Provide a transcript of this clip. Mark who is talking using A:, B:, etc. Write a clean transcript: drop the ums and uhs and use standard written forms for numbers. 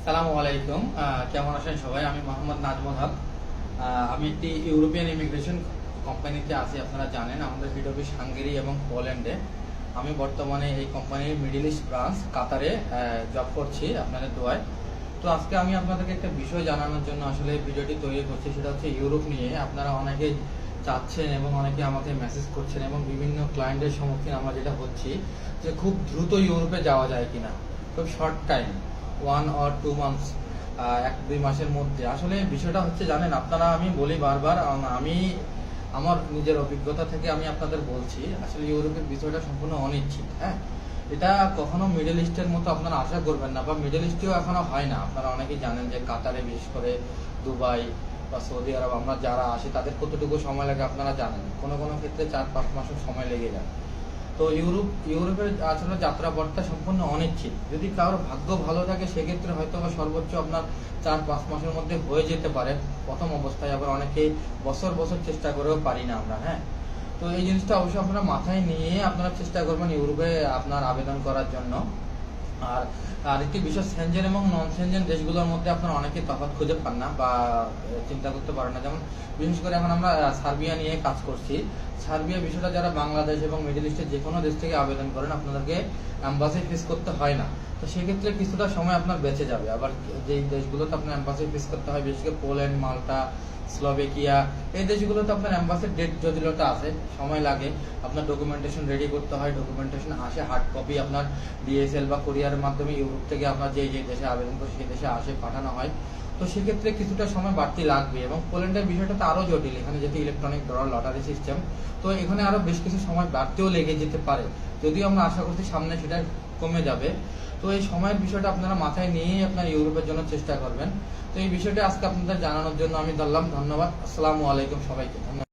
A: আসসালামু আলাইকুম। কেমন আছেন সবাই? আমি মোহাম্মদ নাজমুল হক। আমি একটি ইউরোপিয়ান ইমিগ্রেশন কোম্পানিতে আছি। আপনারা জানেন আমাদের হেড অফিস হাঙ্গেরি এবং পোল্যান্ডে। আমি বর্তমানে এই কোম্পানির মিডল ইস্ট ব্রাঞ্চ কাতারে জব করছি আপনাদের দোয়ায়। তো আজকে আমি আপনাদেরকে একটা বিষয় জানানোর জন্য আসলে ভিডিওটি তৈরি করছি, সেটা হচ্ছে ইউরোপ নিয়ে। আপনারা অনেকেই চাচ্ছেন এবং অনেকে আমাকে মেসেজ করছেন এবং বিভিন্ন ক্লায়েন্টের সম্মুখীন আমরা যেটা হচ্ছি যে খুব দ্রুত ইউরোপে যাওয়া যায় কিনা, খুব শর্ট টাইম 1 or 2 মান্থস, 1-2 মাসের মধ্যে। আসলে বিষয়টা হচ্ছে জানেন আপনারা, আমি বলি বারবার, আমি আমার নিজের অভিজ্ঞতা থেকে আমি আপনাদের বলছি, আসলে ইউরোপের বিষয়টা সম্পূর্ণ অনিশ্চিত। হ্যাঁ, এটা কখনো মিডল ইস্টের মতো আপনারা আশা করবেন না, বা মিডল ইস্টেও এখনো হয় না। আপনারা অনেকেই জানেন যে কাতারে, বিশেষ করে দুবাই বা সৌদি আরব আমরা যারা আসি তাদের কতটুকু সময় লাগে আপনারা জানেন। কোনো কোনো ক্ষেত্রে 4-5 মাসও সময় লেগে যায়। তো ইউরোপের আসলে যাত্রাপথটা সম্পূর্ণ অনিশ্চিত। যদি কারোর ভাগ্য ভালো থাকে সেক্ষেত্রে হয়তো বা সর্বোচ্চ আপনার 4-5 মাসের মধ্যে হয়ে যেতে পারে প্রথম অবস্থায়। আবার অনেকে বছর বছর চেষ্টা করেও পারি না আমরা। হ্যাঁ, তো এই জিনিসটা অবশ্যই আপনারা মাথায় নিয়ে আপনারা চেষ্টা করবেন ইউরোপে আপনার আবেদন করার জন্য। আর আরেকটি বিষয়, সেনজেন এবং নন সেনজেন দেশগুলোর মধ্যে আপনারা অনেকে তফাৎ খুঁজে পান না বা চিন্তা করতে পারেন না। যেমন বিশেষ করে এখন আমরা সার্বিয়া নিয়ে কাজ করছি। সার্বিয়া বিষয়টা যারা বাংলাদেশ এবং মিডল ইস্টের যে কোনো দেশ থেকে আবেদন করেন আপনাদেরকে অ্যাম্বাসি ফিস করতে হয় না। তো সেক্ষেত্রে কিছুটা সময় আপনার বেঁচে যাবে। আবার যেই দেশগুলোতে আপনার অ্যাম্বাসি ফিস করতে হয়, বিশেষ করে পোল্যান্ড, মাল্টা, স্লোভেকিয়া, এই দেশগুলোতে আপনার অ্যাম্বাসির ডেট জটিলতা আছে, সময় লাগে। আপনার ডকুমেন্টেশন রেডি করতে হয়, ডকুমেন্টেশন আসে হার্ড কপি আপনার ডিএসএল বা কুরিয়ারের মাধ্যমে ইউরোপ থেকে আপনার যে যে দেশে আবেদন করে সেই দেশে আসে পাঠানো হয়। তো সেক্ষেত্রে কিছুটা সময় বাড়তি লাগবে। এবং পোল্যান্ডের বিষয়টা তো আরও জটিল, এখানে যেহেতু ইলেকট্রনিক ড্র লটারি সিস্টেম, তো এখানে আরও বেশ কিছু সময় বাড়তেও লেগে যেতে পারে। যদিও আমরা আশা করছি সামনে সেটা কমে যাবে। তো এই সময়ের বিষয়টা আপনারা মাথায় নিয়েই আপনার ইউরোপের জন্য চেষ্টা করবেন। তো এই বিষয়টা আজকে আপনাদের জানানোর জন্য আমি ধরলাম। ধন্যবাদ। আসসালামু আলাইকুম সবাইকে। ধন্যবাদ।